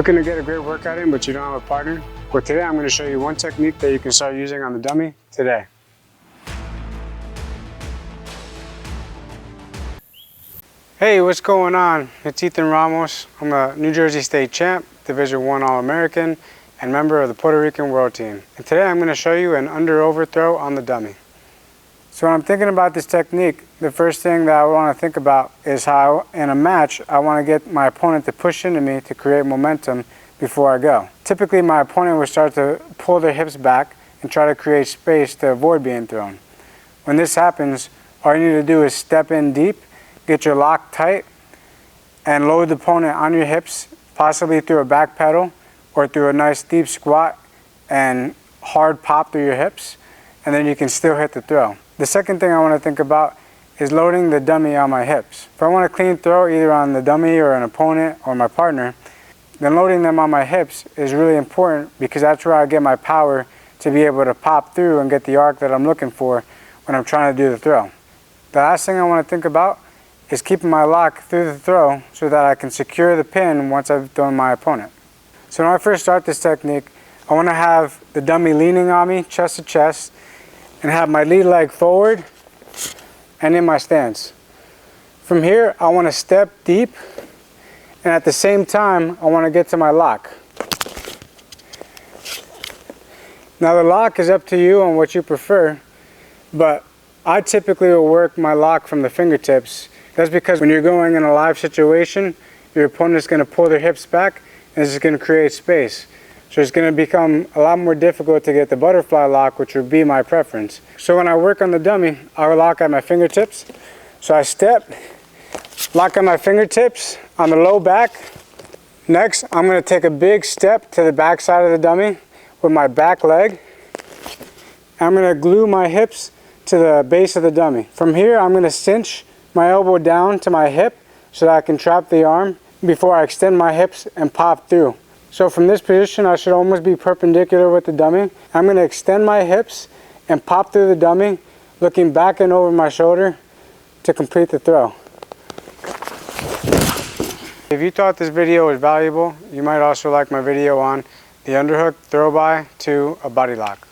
Looking to get a great workout in, but you don't have a partner? Well, today I'm going to show you one technique that you can start using on the dummy today. Hey, what's going on? It's Ethan Ramos. I'm a New Jersey State champ, Division I All-American, and member of the Puerto Rican World Team. And today I'm going to show you an under overthrow on the dummy. So when I'm thinking about this technique, the first thing that I want to think about is how in a match I want to get my opponent to push into me to create momentum before I go. Typically my opponent will start to pull their hips back and try to create space to avoid being thrown. When this happens, all you need to do is step in deep, get your lock tight, and load the opponent on your hips, possibly through a back pedal or through a nice deep squat and hard pop through your hips, and then you can still hit the throw. The second thing I want to think about is loading the dummy on my hips. If I want a clean throw either on the dummy or an opponent or my partner, then loading them on my hips is really important because that's where I get my power to be able to pop through and get the arc that I'm looking for when I'm trying to do the throw. The last thing I want to think about is keeping my lock through the throw so that I can secure the pin once I've thrown my opponent. So when I first start this technique, I want to have the dummy leaning on me, chest to chest, and have my lead leg forward and in my stance. From here, I want to step deep, and at the same time, I want to get to my lock. Now the lock is up to you on what you prefer, but I typically will work my lock from the fingertips. That's because when you're going in a live situation, your opponent's going to pull their hips back, and this is going to create space. So it's going to become a lot more difficult to get the butterfly lock, which would be my preference. So when I work on the dummy, I will lock at my fingertips. So I step, lock on my fingertips on the low back. Next, I'm going to take a big step to the back side of the dummy with my back leg. I'm going to glue my hips to the base of the dummy. From here, I'm going to cinch my elbow down to my hip so that I can trap the arm before I extend my hips and pop through. So from this position, I should almost be perpendicular with the dummy. I'm going to extend my hips and pop through the dummy, looking back and over my shoulder to complete the throw. If you thought this video was valuable, you might also like my video on the underhook throw by to a body lock.